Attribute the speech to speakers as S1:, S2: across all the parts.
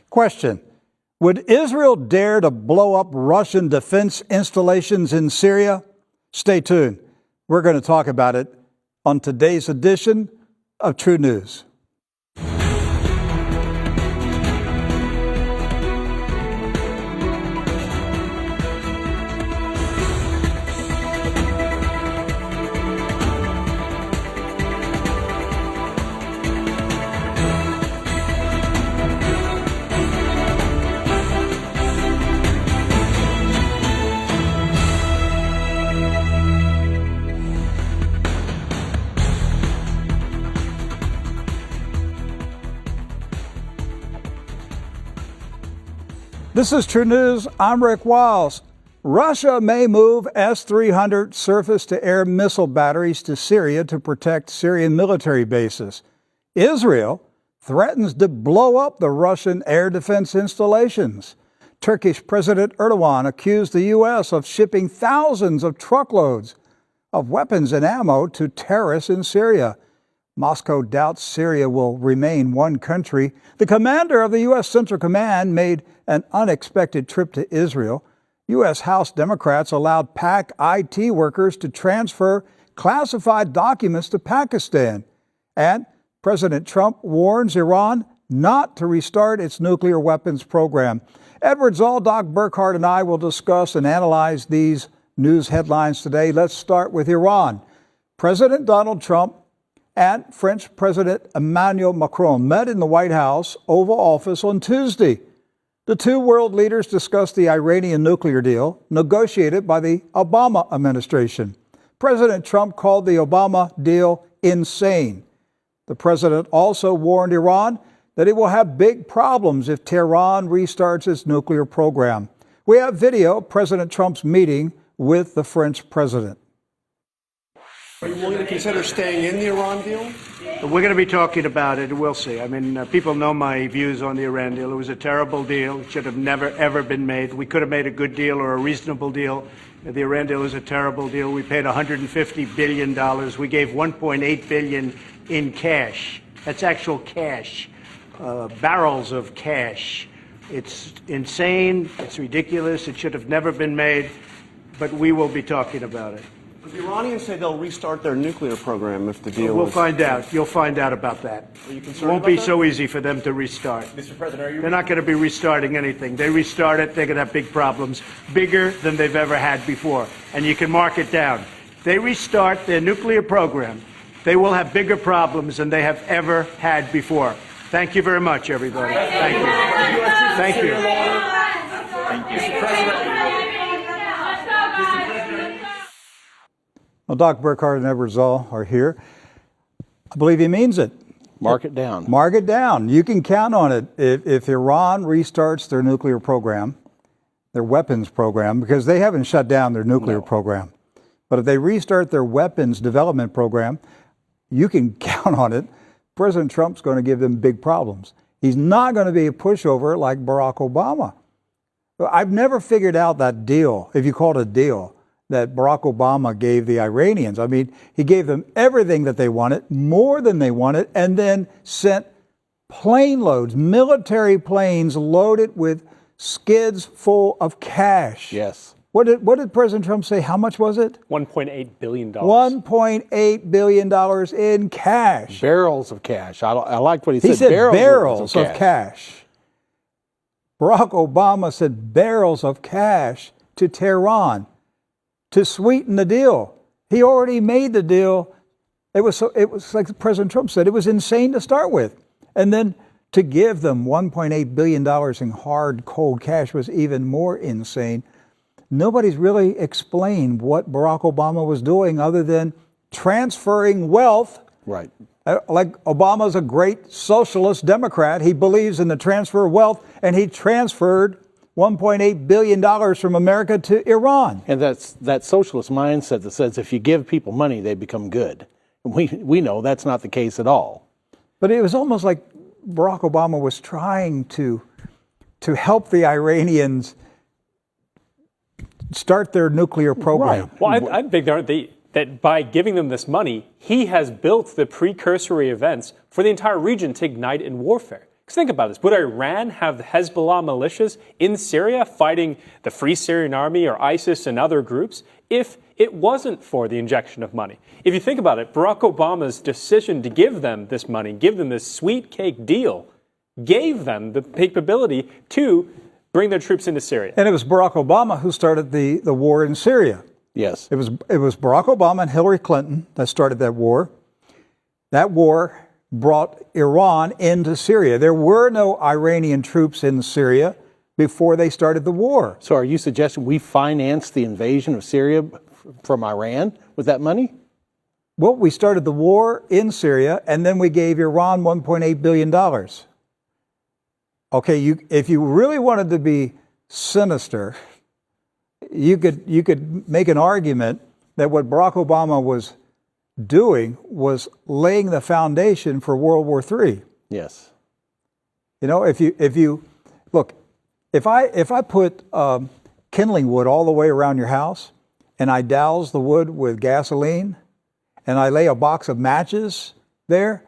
S1: Question: would Israel dare to blow up Russian defense installations in Syria? Stay tuned. We're going to talk about it on today's edition of True News. This is True News. I'm Rick Wiles. Russia may move S-300 surface-to-air missile batteries to Syria to protect Syrian military bases. Israel threatens to blow up the Russian air defense installations. Turkish President Erdogan accused the U.S. of shipping thousands of truckloads of weapons and ammo to terrorists in Syria. Moscow doubts Syria will remain one country. The commander of the U.S. Central Command made an unexpected trip to Israel. U.S. House Democrats allowed PAC IT workers to transfer classified documents to Pakistan. And President Trump warns Iran not to restart its nuclear weapons program. Edward Zoll, Doc Burkhart, and I will discuss and analyze these news headlines today. Let's start with Iran. President Donald Trump and French President Emmanuel Macron met in the White House Oval Office on Tuesday. The two world leaders discussed the Iranian nuclear deal negotiated by the Obama administration. President Trump called the Obama deal insane. The president also warned Iran that it will have big problems if Tehran restarts its nuclear program. We have video of President Trump's meeting with the French president.
S2: Are you willing to consider staying in the Iran deal?
S3: We're going to be talking about it. We'll see. I mean, people know my views on the Iran deal. It was a terrible deal. It should have never, ever been made. We could have made a good deal or a reasonable deal. The Iran deal is a terrible deal. We paid $150 billion. We gave $1.8 billion in cash. That's actual cash, barrels of cash. It's insane. It's ridiculous. It should have never been made. But we will be talking about it.
S2: The Iranians say they'll restart their nuclear program if the deal
S3: We'll find out. You'll find out about that.
S2: Are you concerned
S3: It won't
S2: about
S3: be
S2: that?
S3: so easy for them to restart.
S2: Mr. President, are you...
S3: They're not going to be restarting anything. They restart it, they're going to have big problems, bigger than they've ever had before. And you can mark it down. If they restart their nuclear program, they will have bigger problems than they have ever had before. Thank you very much, everybody. Thank you. Thank you.
S2: Thank you. Mr. President.
S1: Well, Doc Burkhart and Edward Zoll are here. I believe he means it.
S4: Mark it down.
S1: Mark it down. You can count on it. If Iran restarts their nuclear program, their weapons program, because they haven't shut down their nuclear program, but if they restart their weapons development program, you can count on it. President Trump's going to give them big problems. He's not going to be a pushover like Barack Obama. I've never figured out that deal, if you call it a deal, that Barack Obama gave the Iranians. I mean, he gave them everything that they wanted, more than they wanted, and then sent plane loads, military planes loaded with skids full of cash.
S4: Yes.
S1: What did President Trump say? How much was it?
S5: $1.8 billion.
S1: $1.8 billion in cash.
S4: Barrels of cash. I liked what he said.
S1: He said barrels of cash. Barack Obama said barrels of cash to Tehran to sweeten the deal. He already made the deal. It was like President Trump said, it was insane to start with. And then to give them $1.8 billion in hard, cold cash was even more insane. Nobody's really explained what Barack Obama was doing other than transferring wealth.
S4: Right.
S1: Like Obama's a great socialist Democrat. He believes in the transfer of wealth, and he transferred $1.8 billion from America to Iran.
S4: And that's that socialist mindset that says if you give people money, they become good. We know that's not the case at all.
S1: But it was almost like Barack Obama was trying to help the Iranians start their nuclear program.
S4: Right.
S5: Well, I think that by giving them this money, he has built the precursory events for the entire region to ignite in warfare. Because think about this. Would Iran have the Hezbollah militias in Syria fighting the Free Syrian Army or ISIS and other groups if it wasn't for the injection of money? If you think about it, Barack Obama's decision to give them this money, give them this sweet cake deal, gave them the capability to bring their troops into Syria.
S1: And it was Barack Obama who started the war in Syria.
S4: Yes.
S1: It was Barack Obama and Hillary Clinton that started that war. That war brought Iran into Syria. There were no Iranian troops in Syria before they started the war.
S4: So are you suggesting we financed the invasion of Syria from Iran with that money?
S1: Well, we started the war in Syria, and then we gave Iran $1.8 billion. Okay, if you really wanted to be sinister, you could make an argument that what Barack Obama was doing was laying the foundation for World War III.
S4: Yes.
S1: You know, if you look, if I put kindling wood all the way around your house, and I douse the wood with gasoline, and I lay a box of matches there,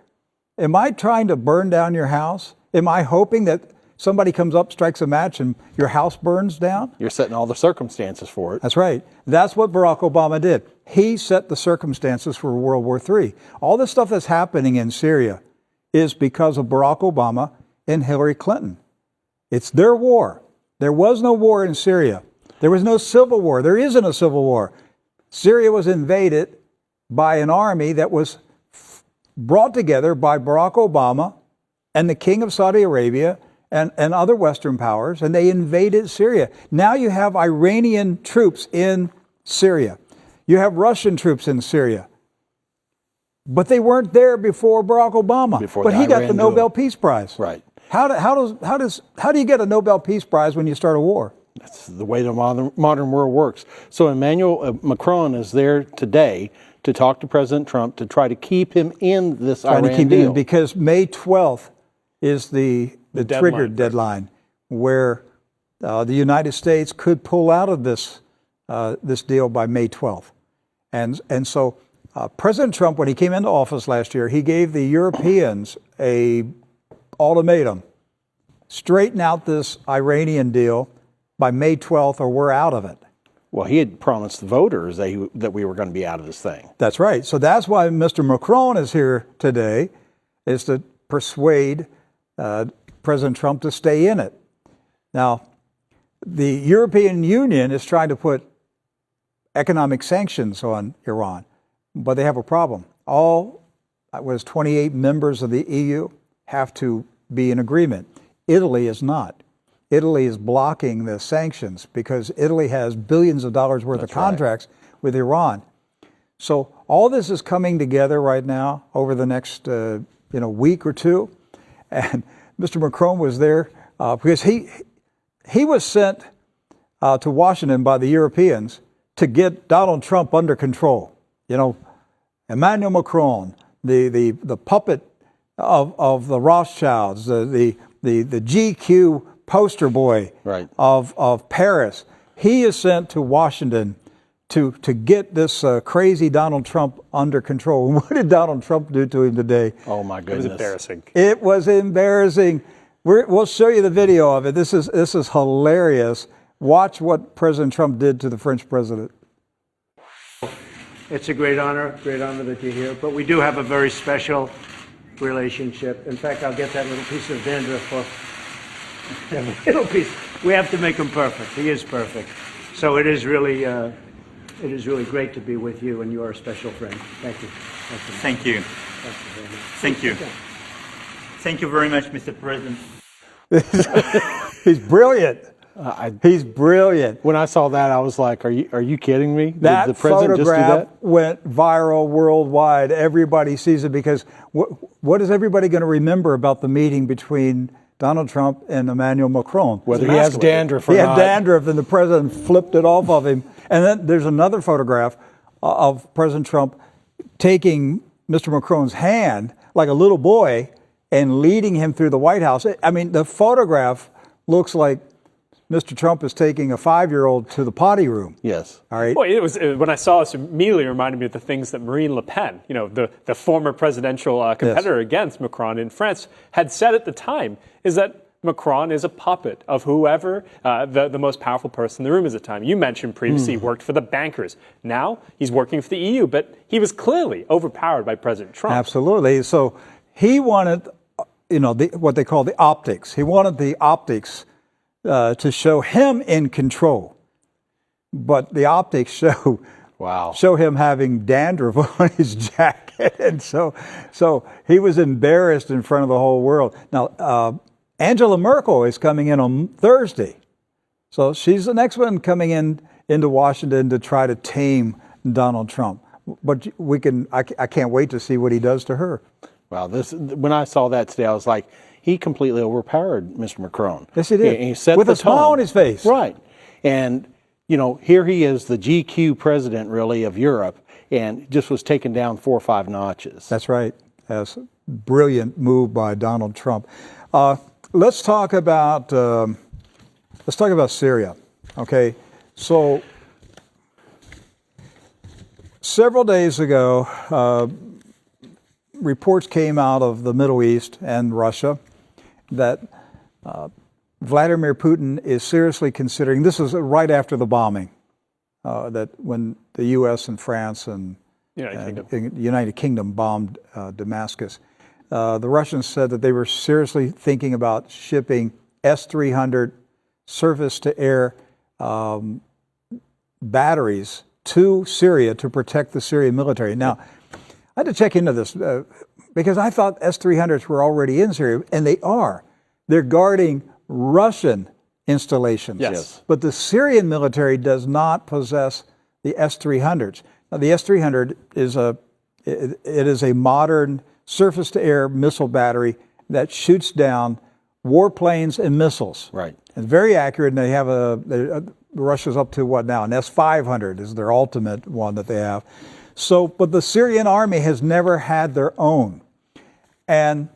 S1: am I trying to burn down your house? Am I hoping that somebody comes up, strikes a match, and your house burns down?
S4: You're setting all the circumstances for it.
S1: That's right. That's what Barack Obama did. He set the circumstances for World War III. All the stuff that's happening in Syria is because of Barack Obama and Hillary Clinton. It's their war. There was no war in Syria. There was no civil war. There isn't a civil war. Syria was invaded by an army that was brought together by Barack Obama and the King of Saudi Arabia and other Western powers, and they invaded Syria. Now you have Iranian troops in Syria. You have Russian troops in Syria. But they weren't there before Barack Obama. But he got the Nobel Peace Prize.
S4: Right.
S1: How do you get a Nobel Peace Prize when you start a war?
S4: That's the way the modern world works. So Emmanuel Macron is there today to talk to President Trump to try to keep him in this Iran deal.
S1: Because May 12th is the trigger deadline where the United States could pull out of this deal by May 12th. And so President Trump, when he came into office last year, he gave the Europeans a ultimatum. Straighten out this Iranian deal by May 12th or we're out of it.
S4: Well, he had promised the voters that we were going to be out of this thing.
S1: That's right. So that's why Mr. Macron is here today, is to persuade President Trump to stay in it. Now, the European Union is trying to put economic sanctions on Iran, but they have a problem. All 28 members of the EU have to be in agreement. Italy is not. Italy is blocking the sanctions because Italy has billions of dollars worth of contracts with Iran. So all this is coming together right now over the next week or two. And Mr. Macron was there because he was sent to Washington by the Europeans to get Donald Trump under control. You know, Emmanuel Macron, the puppet of the Rothschilds, the GQ poster boy of Paris. He is sent to Washington to get this crazy Donald Trump under control. And what did Donald Trump do to him today?
S4: Oh my goodness!
S5: It was embarrassing.
S1: It was embarrassing. We'll show you the video of it. This is hilarious. Watch what President Trump did to the French president.
S3: It's a great honor that you're here. But we do have a very special relationship. In fact, I'll get that little piece of dandruff for that little piece. We have to make him perfect. He is perfect. So it is really great to be with you, and you are a special friend. Thank you.
S6: Thank you. Thank you. Thank you very much, Mr. President.
S1: He's brilliant. He's brilliant.
S4: When I saw that, I was like, "Are you kidding me?
S1: That
S4: Did the president just do
S1: photograph
S4: that?"
S1: went viral worldwide. Everybody sees it because what is everybody going to remember about the meeting between Donald Trump and Emmanuel Macron?
S4: Whether he has dandruff or not.
S1: He had dandruff, and the president flipped it off of him. And then there's another photograph of President Trump taking Mr. Macron's hand like a little boy and leading him through the White House. I mean, the photograph looks like Mr. Trump is taking a 5-year-old to the potty room.
S4: Yes.
S1: All right.
S5: Well, when I saw this, it immediately reminded me of the things that Marine Le Pen, the former presidential competitor against Macron in France, had said at the time, is that Macron is a puppet of whoever the most powerful person in the room is at the time. You mentioned previously he worked for the bankers. Now he's working for the EU, but he was clearly overpowered by President Trump.
S1: Absolutely. So he wanted, what they call the optics. He wanted the optics to show him in control, but the optics show him having dandruff on his jacket, and so he was embarrassed in front of the whole world. Now, Angela Merkel is coming in on Thursday, so she's the next one coming into Washington to try to tame Donald Trump. But I can't wait to see what he does to her.
S4: Wow, when I saw that today, I was like, he completely overpowered Mr. Macron.
S1: Yes, he did.
S4: He set
S1: with
S4: the
S1: a smile
S4: tone.
S1: on his face.
S4: Right. And, here he is, the GQ president, really, of Europe, and just was taken down 4 or 5 notches.
S1: That's right. That's a brilliant move by Donald Trump. Let's talk about Syria. Okay, so several days ago, reports came out of the Middle East and Russia that Vladimir Putin is seriously considering, this is right after the bombing, that when the U.S. and France and United Kingdom bombed Damascus, the Russians said that they were seriously thinking about shipping S-300 surface-to-air batteries to Syria to protect the Syrian military. Now, I had to check into this because I thought S-300s were already in Syria, and they are. They're guarding Russian installations.
S5: Yes.
S1: But the Syrian military does not possess the S-300s. Now, the S-300 is a modern surface-to-air missile battery that shoots down warplanes and missiles.
S4: Right.
S1: It's very accurate, and they have Russia's up to what now? An S-500 is their ultimate one that they have. So, but the Syrian army has never had their own. And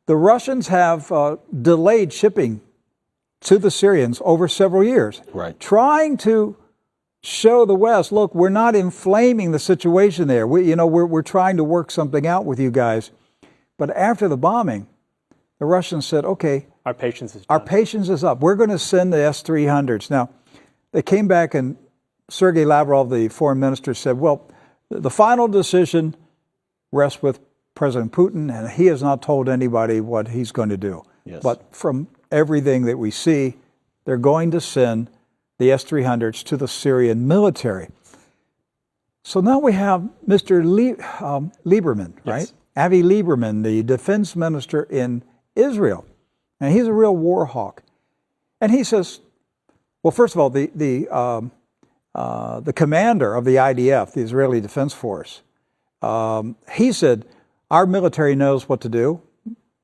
S1: the Russians have delayed shipping to the Syrians over several years.
S4: Right.
S1: Trying to show the West, look, we're not inflaming the situation there. We're trying to work something out with you guys. But after the bombing, the Russians said, okay,
S5: our patience is done.
S1: Our patience is up. We're going to send the S-300s. Now, they came back and Sergei Lavrov, the foreign minister, said, well, the final decision rests with President Putin, and he has not told anybody what he's going to do.
S4: Yes.
S1: But from everything that we see, they're going to send the S-300s to the Syrian military. So now we have Mr. Lieberman, right?
S5: Yes.
S1: Avi Lieberman, the defense minister in Israel. And he's a real war hawk. And he says, well, first of all, the commander of the IDF, the Israeli Defense Force, he said, our military knows what to do.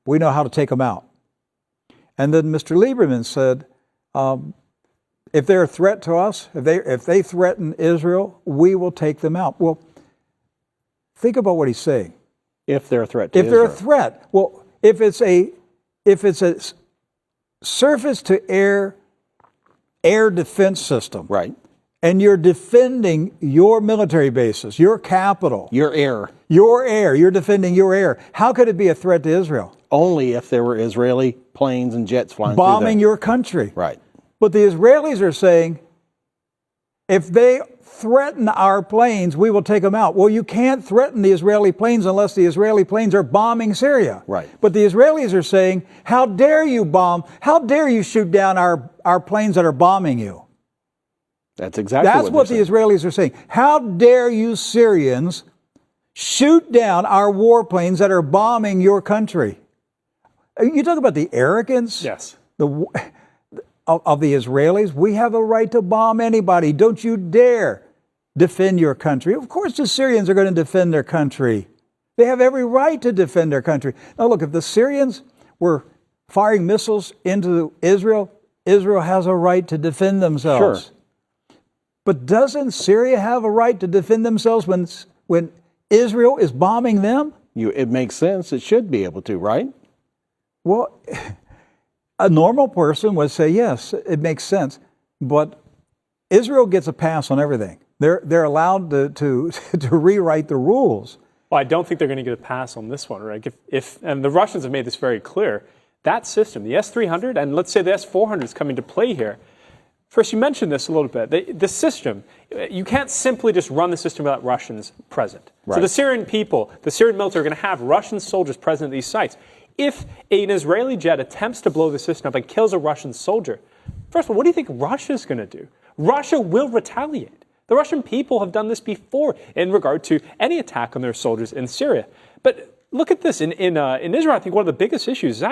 S1: We know how to take them out. And then Mr. Lieberman said, if they're a threat to us, if they threaten Israel, we will take them out. Well, think about what he's saying.
S4: If they're a threat to
S1: If
S4: Israel.
S1: they're a threat, well, if it's a surface-to-air air defense system,
S4: Right.
S1: and you're defending your military bases, your capital,
S4: Your air.
S1: you're defending your air. How could it be a threat to Israel?
S4: Only if there were Israeli planes and jets flying
S1: Bombing
S4: through
S1: your country.
S4: Right.
S1: But the Israelis are saying, if they threaten our planes, we will take them out. Well, you can't threaten the Israeli planes unless the Israeli planes are bombing Syria.
S4: Right.
S1: But the Israelis are saying, how dare you bomb, how dare you shoot down our planes that are bombing you?
S4: That's exactly
S1: That's what the Israelis are saying. How dare you Syrians shoot down our warplanes that are bombing your country? You talk about the arrogance
S5: Yes.
S1: of the Israelis. We have a right to bomb anybody. Don't you dare defend your country. Of course the Syrians are going to defend their country. They have every right to defend their country. Now look, if the Syrians were firing missiles into Israel, Israel has a right to defend themselves.
S4: Sure.
S1: But doesn't Syria have a right to defend themselves when Israel is bombing them?
S4: It makes sense. It should be able to, right?
S1: Well, A normal person would say, yes, it makes sense. But Israel gets a pass on everything. They're allowed to rewrite the rules.
S5: Well, I don't think they're going to get a pass on this one, right? If and the Russians have made this very clear, that system, the S-300, and let's say the S-400 is coming to play here. First, you mentioned this a little bit. The system, you can't simply just run the system without Russians present. Right. So the Syrian people, the Syrian military are going to have Russian soldiers present at these sites. If an Israeli jet attempts to blow the system up and kills a Russian soldier, first of all, what do you think Russia's going to do? Russia will retaliate. The Russian people have done this before in regard to any attack on their soldiers in Syria. But look at this. In Israel, I think one of the biggest issues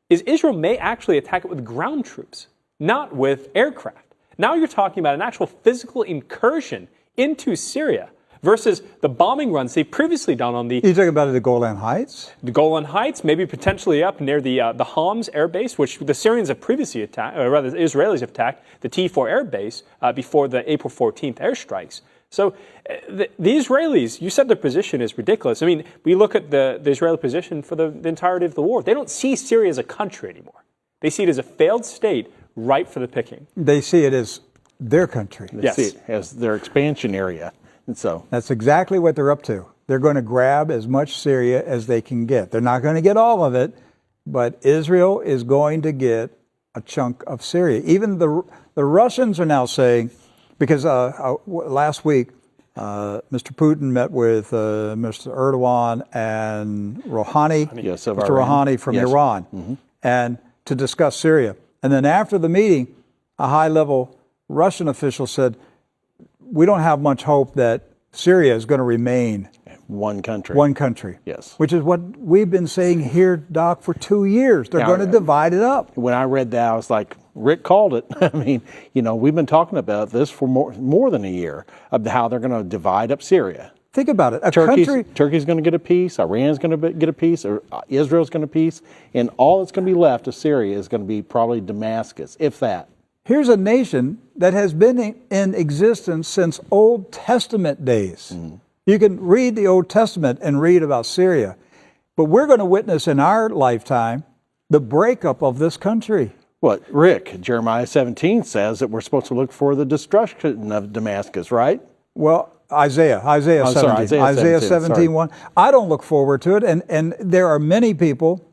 S5: is Israel may actually attack it with ground troops, not with aircraft. Now you're talking about an actual physical incursion into Syria versus the bombing runs they've previously done on the...
S1: You're talking about the Golan Heights?
S5: The Golan Heights, maybe potentially up near the Homs air base, which the Syrians have previously attacked, or rather the Israelis have attacked, the T4 air base before the April 14th airstrikes. So the Israelis, you said their position is ridiculous. I mean, we look at the Israeli position for the entirety of the war. They don't see Syria as a country anymore. They see it as a failed state ripe for the picking.
S1: They see it as their country.
S4: They see it as their expansion area. And so
S1: that's exactly what they're up to. They're going to grab as much Syria as they can get. They're not going to get all of it, but Israel is going to get a chunk of Syria. Even the Russians are now saying, because last week Mr. Putin met with Mr. Erdogan and Rouhani, Mr. Rouhani from Iran, and to discuss Syria. And then after the meeting, a high-level Russian official said, we don't have much hope that Syria is going to remain
S4: one country.
S1: One country.
S4: Yes.
S1: Which is what we've been saying here, Doc, for 2 years. They're going to divide it up.
S4: When I read that, I was like, Rick called it. I mean, we've been talking about this for more than a year, of how they're going to divide up Syria.
S1: Think about it.
S4: Turkey's going to get a piece, Iran's going to get a piece, or Israel's going to get a piece, and all that's going to be left of Syria is going to be probably Damascus, if that.
S1: Here's a nation that has been in existence since Old Testament days. You can read the Old Testament and read about Syria. But we're going to witness in our lifetime the breakup of this country.
S4: Well, Rick, Jeremiah 17 says that we're supposed to look for the destruction of Damascus, right?
S1: Well, Isaiah 17:1. I don't look forward to it. And there are many people,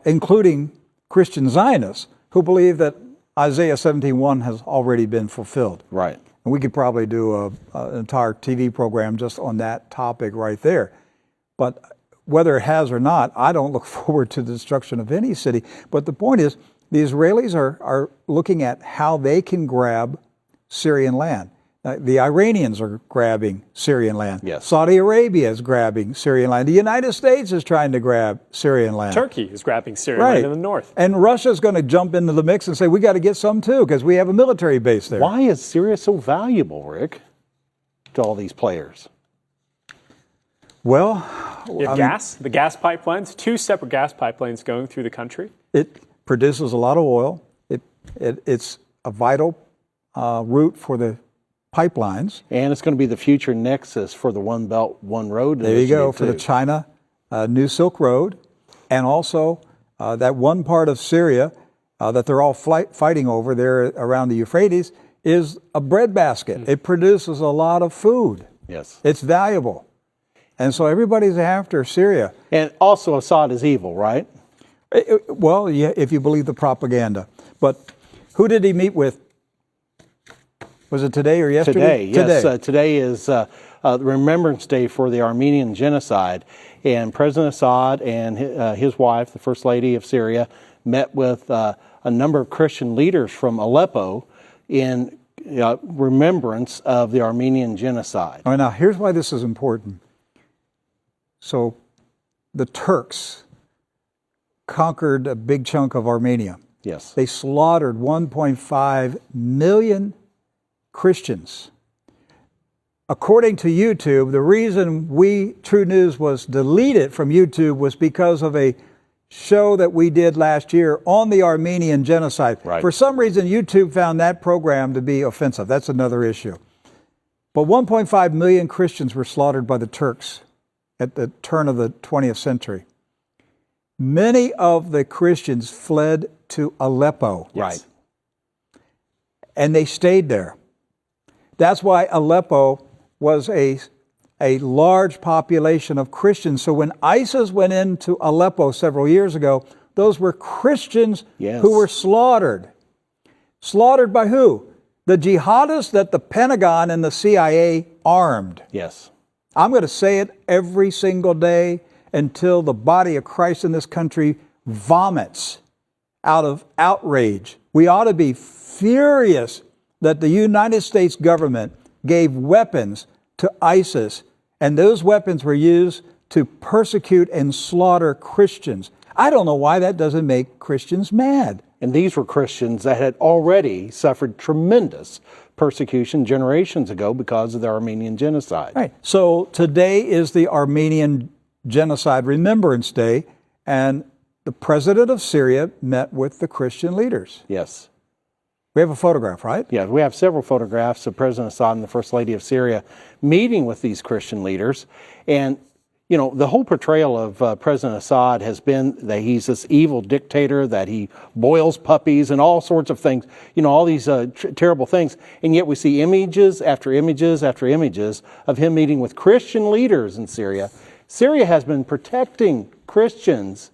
S1: including Christian Zionists, who believe that Isaiah 17:1 has already been fulfilled.
S4: Right.
S1: And we could probably do an entire TV program just on that topic right there. But whether it has or not, I don't look forward to the destruction of any city. But the point is, the Israelis are looking at how they can grab Syrian land. The Iranians are grabbing Syrian land.
S4: Yes.
S1: Saudi Arabia is grabbing Syrian land. The United States is trying to grab Syrian land.
S5: Turkey is grabbing Syrian land in the north.
S1: And Russia's going to jump into the mix and say, we got to get some too, because we have a military base there.
S4: Why is Syria so valuable, Rick, to all these players?
S1: Well,
S5: you have the gas pipelines, 2 separate gas pipelines going through the country.
S1: It produces a lot of oil. It's a vital route for the pipelines.
S4: And it's going to be the future nexus for the One Belt, One Road.
S1: There you go, for the China New Silk Road. And also that one part of Syria that they're all fighting over there around the Euphrates is a breadbasket. It produces a lot of food.
S4: Yes.
S1: It's valuable. And so everybody's after Syria.
S4: And also Assad is evil, right?
S1: Well, yeah, if you believe the propaganda. But who did he meet with? Was it today or yesterday?
S4: Today, yes. Today is the Remembrance Day for the Armenian Genocide. And President Assad and his wife, the First Lady of Syria, met with a number of Christian leaders from Aleppo in remembrance of the Armenian Genocide.
S1: All right, now here's why this is important. So the Turks conquered a big chunk of Armenia.
S4: Yes.
S1: They slaughtered 1.5 million Christians. According to YouTube, the reason True News was deleted from YouTube was because of a show that we did last year on the Armenian genocide.
S4: Right.
S1: For some reason, YouTube found that program to be offensive. That's another issue. But 1.5 million Christians were slaughtered by the Turks at the turn of the 20th century. Many of the Christians fled to Aleppo.
S4: Right.
S1: And they stayed there. That's why Aleppo was a large population of Christians. So when ISIS went into Aleppo several years ago, those were Christians who were slaughtered. Slaughtered by who? The jihadists that the Pentagon and the CIA armed.
S4: Yes.
S1: I'm going to say it every single day until the body of Christ in this country vomits out of outrage. We ought to be furious that the United States government gave weapons to ISIS, and those weapons were used to persecute and slaughter Christians. I don't know why that doesn't make Christians mad.
S4: And these were Christians that had already suffered tremendous persecution generations ago because of the Armenian genocide.
S1: Right. So today is the Armenian Genocide Remembrance Day, and the president of Syria met with the Christian leaders.
S4: Yes.
S1: We have a photograph, right?
S4: Yeah, we have several photographs of President Assad and the First Lady of Syria meeting with these Christian leaders. And, you know, the whole portrayal of President Assad has been that he's this evil dictator, that he boils puppies and all sorts of things, you know, all these terrible things. And yet we see images after images after images of him meeting with Christian leaders in Syria. Syria has been protecting Christians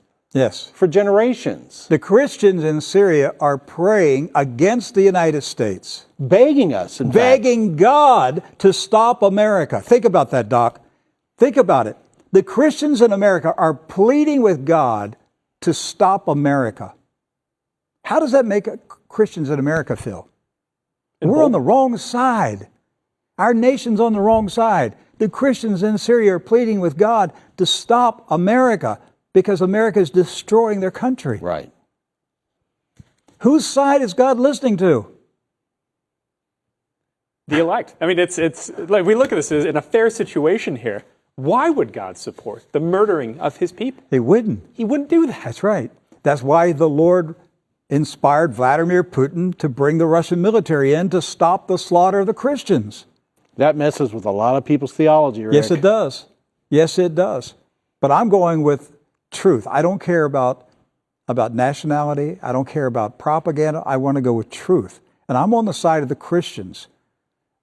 S4: for generations.
S1: The Christians in Syria are praying against the United States.
S4: Begging us, in
S1: begging God to stop America. Think about that, Doc. Think about it. The Christians in America are pleading with God to stop America. How does that make Christians in America feel? We're on the wrong side. Our nation's on the wrong side. The Christians in Syria are pleading with God to stop America because America is destroying their country.
S4: Right.
S1: Whose side is God listening to?
S5: The elect. I mean, it's like we look at this as in a fair situation here. Why would God support the murdering of his people?
S1: He wouldn't.
S5: He wouldn't do that.
S1: That's right. That's why the Lord inspired Vladimir Putin to bring the Russian military in to stop the slaughter of the Christians.
S4: That messes with a lot of people's theology, Rick.
S1: Yes, it does. Yes, it does. But I'm going with truth. I don't care about nationality. I don't care about propaganda. I want to go with truth. And I'm on the side of the Christians.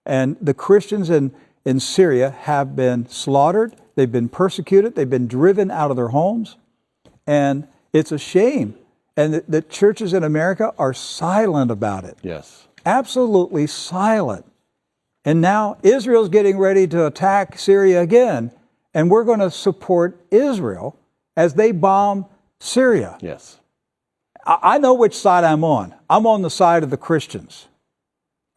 S1: And the Christians in Syria have been slaughtered. They've been persecuted. They've been driven out of their homes. And it's a shame. And the churches in America are silent about it.
S4: Yes.
S1: Absolutely silent. And now Israel's getting ready to attack Syria again. And we're going to support Israel as they bomb Syria.
S4: Yes.
S1: I know which side I'm on. I'm on the side of the Christians.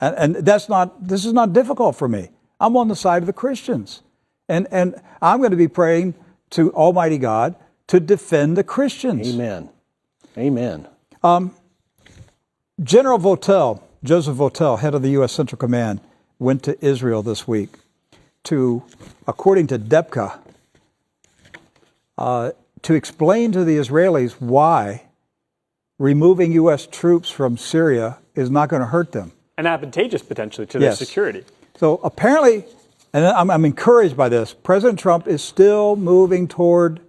S1: And this is not difficult for me. I'm on the side of the Christians. And I'm going to be praying to Almighty God to defend the Christians.
S4: Amen. Amen.
S1: General Votel, Joseph Votel, head of the U.S. Central Command, went to Israel this week to, according to DEPCA, to explain to the Israelis why removing U.S. troops from Syria is not going to hurt them.
S5: And advantageous potentially to their security.
S1: So apparently, and I'm encouraged by this, President Trump is still moving toward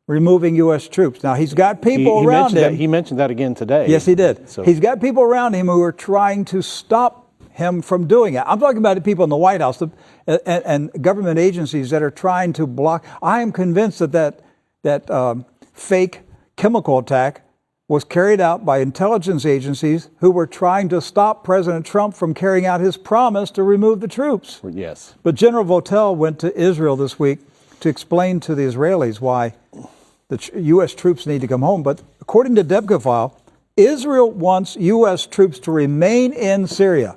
S1: removing U.S. troops. Now, he's got people around him.
S4: He mentioned that again today.
S1: Yes, he did.
S4: So.
S1: He's got people around him who are trying to stop him from doing it. I'm talking about the people in the White House and government agencies that are trying to block. I am convinced that fake chemical attack was carried out by intelligence agencies who were trying to stop President Trump from carrying out his promise to remove the troops.
S4: Yes.
S1: But General Votel went to Israel this week to explain to the Israelis why the U.S. troops need to come home. But according to DEPCA file, Israel wants U.S. troops to remain in Syria.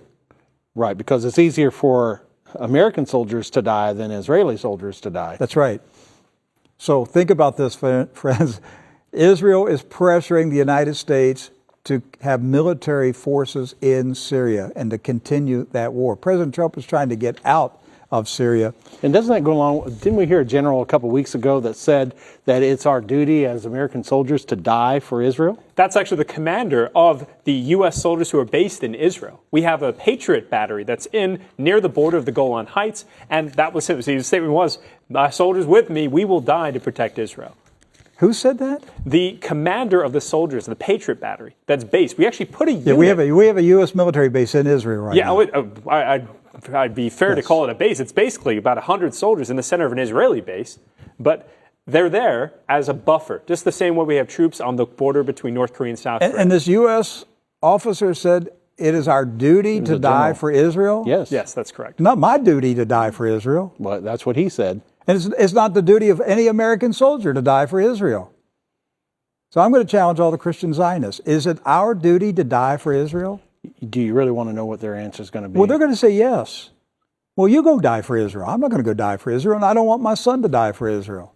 S4: Right, because it's easier for American soldiers to die than Israeli soldiers to die.
S1: That's right. So think about this, friends. Israel is pressuring the United States to have military forces in Syria and to continue that war. President Trump is trying to get out of Syria.
S4: And doesn't that go along? Didn't we hear a general a couple of weeks ago that said that it's our duty as American soldiers to die for Israel?
S5: That's actually the commander of the U.S. soldiers who are based in Israel. We have a Patriot battery that's near the border of the Golan Heights, and that was his statement was, "My soldiers with me, we will die to protect Israel."
S1: Who said that?
S5: The commander of the soldiers, the Patriot Battery, that's based. We actually put a unit.
S1: Yeah, we have a U.S. military base in Israel right now.
S5: I'd be fair to call it a base. It's basically about 100 soldiers in the center of an Israeli base, but they're there as a buffer, just the same way we have troops on the border between North Korea and South Korea.
S1: And this U.S. officer said it is our duty to die for Israel?
S4: Yes.
S5: Yes, that's correct.
S1: Not my duty to die for Israel.
S4: Well, that's what he said.
S1: And it's not the duty of any American soldier to die for Israel. So I'm going to challenge all the Christian Zionists. Is it our duty to die for Israel?
S4: Do you really want to know what their answer is going to be?
S1: Well, they're going to say yes. Well, you go die for Israel. I'm not going to go die for Israel, and I don't want my son to die for Israel.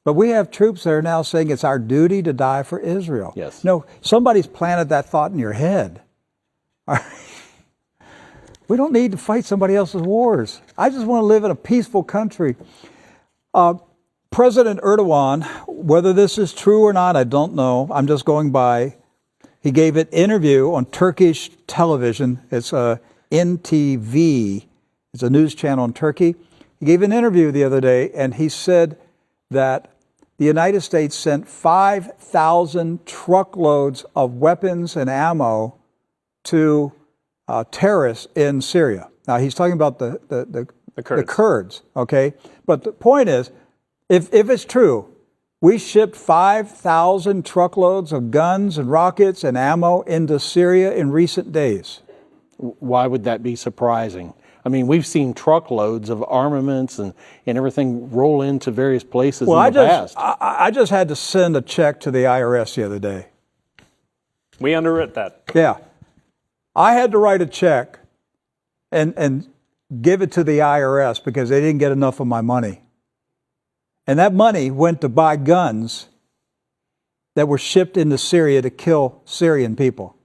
S1: But we have troops that are now saying it's our duty to die for Israel.
S4: Yes.
S1: No, somebody's planted that thought in your head. We don't need to fight somebody else's wars. I just want to live in a peaceful country. President Erdogan, whether this is true or not, I don't know. I'm just going by. He gave an interview on Turkish television. It's NTV. It's a news channel in Turkey. He gave an interview the other day, and he said that the United States sent 5,000 truckloads of weapons and ammo to terrorists in Syria. Now, he's talking about the Kurds, okay? But the point is, if it's true, we shipped 5,000 truckloads of guns and rockets and ammo into Syria in recent days.
S4: Why would that be surprising? I mean, we've seen truckloads of armaments and everything roll into various places in the past.
S1: I just had to send a check to the IRS the other day.
S5: We underwrote that.
S1: Yeah. I had to write a check and give it to the IRS because they didn't get enough of my money. And that money went to buy guns that were shipped into Syria to kill Syrian people.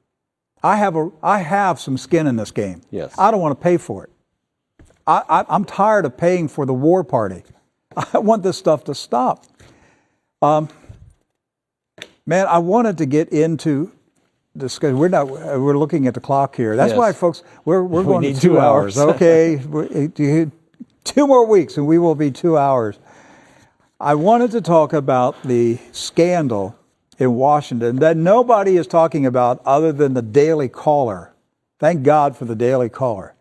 S1: I have some skin in this game.
S4: Yes.
S1: I don't want to pay for it. I'm tired of paying for the war party. I want this stuff to stop. Man, I wanted to get into discuss. We're looking at the clock here. That's why, folks, we're going to 2 hours. Okay, 2 more weeks and we will be 2 hours. I wanted to talk about the scandal in Washington that nobody is talking about other than the Daily Caller. Thank God for the Daily Caller,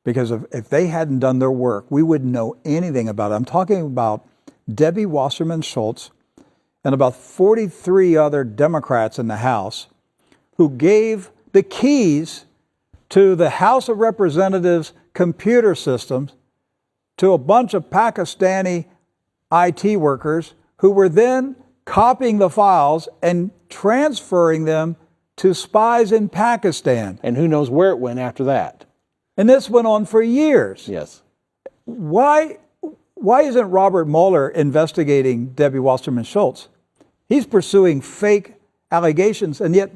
S1: because if they hadn't done their work, we wouldn't know anything about it. I'm talking about Debbie Wasserman Schultz and about 43 other Democrats in the House who gave the keys to the House of Representatives computer systems to a bunch of Pakistani IT workers who were then copying the files and transferring them to spies in Pakistan.
S4: And who knows where it went after that.
S1: And this went on for years.
S4: Yes.
S1: Why isn't Robert Mueller investigating Debbie Wasserman Schultz? He's pursuing fake allegations, and yet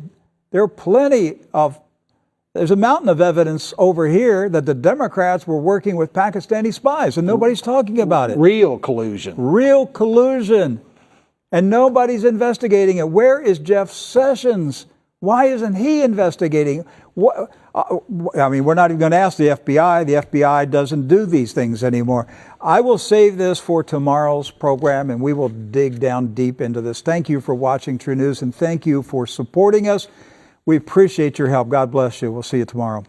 S1: there's a mountain of evidence over here that the Democrats were working with Pakistani spies, and nobody's talking about it.
S4: Real collusion.
S1: Real collusion. And nobody's investigating it. Where is Jeff Sessions? Why isn't he investigating? We're not even going to ask the FBI. The FBI doesn't do these things anymore. I will save this for tomorrow's program, and we will dig down deep into this. Thank you for watching True News, and thank you for supporting us. We appreciate your help. God bless you. We'll see you tomorrow.